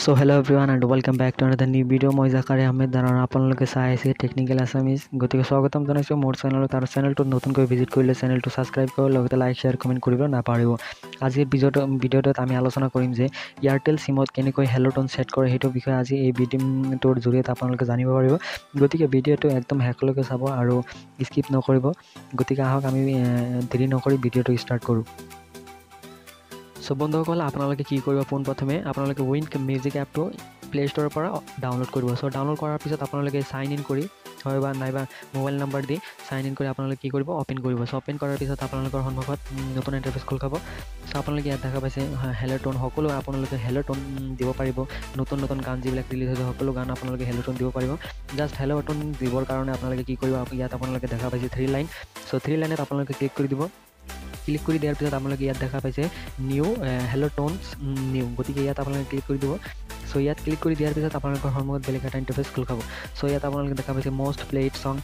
So hello everyone and welcome back to another new video. মই জাকাৰি আহমেদ আৰু আপোনালোকে চাই আছে টেকনিক্যাল আসামিজ গতিকে স্বাগতম জনাইছো মোৰ চেনেলত আৰু চেনেলটো নতুনকৈ ভিজিট কৰিলে চেনেলটো সাবস্ক্ৰাইব কৰক লগতে লাইক শেয়াৰ কমেন্ট কৰিব নাপাহৰিব আজিৰ ভিডিঅ'টোত আমি আলোচনা কৰিম যে এয়াৰটেল সিমত কেনেকৈ হেলো টোন সেট কৰে হেটো বিষয়ে আজি এই ভিডিঅ'টোৰ জৰিয়তে আপোনালোকে জানিব পাৰিব গতিকে ভিডিঅ'টো একদম শেষলৈকে চাব আৰু স্কিপ নকৰিব গতিকে আহক আমি দেৰি নকৰি ভিডিঅ'টো ষ্টাৰ্ট কৰোঁ সো বন্ধুসকল আপোনালোকে কি কৰিব পোনপ্ৰথমে আপোনালোকে উইন মিউজিক এপটো প্লে ষ্ট'ৰৰ পৰা ডাউনলোড কৰিব সো ডাউনলোড কৰাৰ পিছত আপোনালোকে সাইন ইন কৰি হয় বা নাইবা মোবাইল নাম্বাৰ দি সাইন ইন কৰি আপোনালোকে কি কৰিব ওপেন কৰিব সো ওপেন কৰাৰ পিছত আপোনালোকৰ সন্মুখত নতুন ইন্টাৰফেস খোল খাব সো আপোনালোকে ইয়াত দেখা পাইছে হেলো টোন সকলো আপোনালোকে হেলো টোন দিব পাৰিব নতুন নতুন গান যিবিলাক ৰিলিজ হৈছে সকলো গান আপোনালোকে হেলো টোন দিব পাৰিব জাস্ট হেলো টোন দিবৰ কাৰণে আপোনালোকে কি কৰিব ইয়াত আপোনালোকে দেখা পাইছে 3 লাইন সো 3 লাইনত আপোনালোকে ক্লিক কৰি দিব ক্লিক কৰি দিয়াৰ পিছত আপোনালোকে ইয়াত দেখা পাইছে নিউ হেলো টোনছ নিউ গতিকে ইয়াত আপোনালোকে ক্লিক কৰি দিব সো ইয়াত ক্লিক কৰি দিয়াৰ পিছত আপোনালোকৰ সন্মুখত বেলেগ এটা ইন্টাৰফেস খোল খাব সো ইয়াত আপোনালোকে দেখা পাইছে মোষ্ট প্লেড সং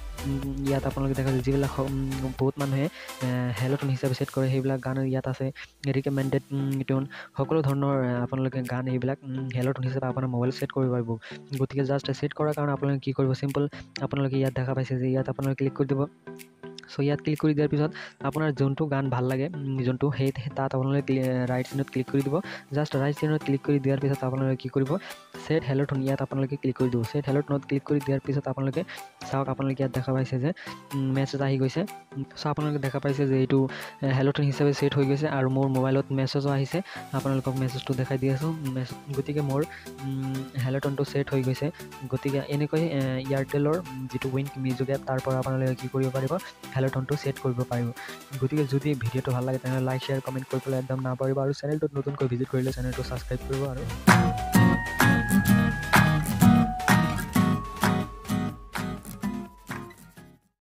ইয়াত আপোনালোকে দেখা পাইছে যিবিলাক বহুত মানুহে হেলো টোন হিচাপে সেট কৰে সেইবিলাক গান ইয়াত আছে ৰিকমেণ্ডেড টোন সকলো ধৰণৰ আপোনালোকে গান এইবিলাক হেলো টোন হিচাপে আপোনাৰ মোবাইল সেট কৰিব পাৰিব গতিকে জাস্ট সেট কৰাৰ কাৰণে আপোনালোকে কি কৰিব সিম্পল আপোনালোকে ইয়াত দেখা পাইছে যে ইয়াত আপোনালোকে ক্লিক কৰি দিব সো ইয়াত ক্লিক কৰি দিয়াৰ পিছত আপোনাৰ যোনটো গান ভাল লাগে যোনটো সেই তাত আপোনালোকে ৰাইট চিনত ক্লিক কৰি দিব জাস্ট ৰাইট চিনত ক্লিক কৰি দিয়াৰ পিছত আপোনালোকে কি কৰিব সেট হেলো টোন ইয়াত আপোনালোকে ক্লিক কৰি দিব সেট হেলো টোনত ক্লিক কৰি দিয়াৰ পিছত আপোনালোকে চাওক আপোনালোকে ইয়াত দেখা পাইছে যে মেছেজ আহি গৈছে সো আপোনালোকে দেখা পাইছে যে এইটো হেলো টোন হিচাপে সেট হৈ গৈছে আৰু মোৰ মোবাইলত মেছেজও আহিছে আপোনালোকক মেছেজটো দেখাই দি আছোঁ গতিকে মোৰ হেলো টোনটো সেট হৈ গৈছে গতিকে এনেকৈ এয়াৰটেলৰ যিটো উইন মিউজিক এপ তাৰ পৰা আপোনালোকে কি কৰিব পাৰিব হেলো টোনটো সেট কৰিব পাৰিব গতিকে যদি ভিডিঅ'টো ভাল লাগে তেনেহ'লে লাইক শেয়াৰ কমেন্ট কৰিবলৈ একদম নাপাহৰিব আৰু চেনেলটোত নতুনকৈ ভিজিট কৰিলে চেনেলটো সাবস্ক্ৰাইব কৰিব আৰু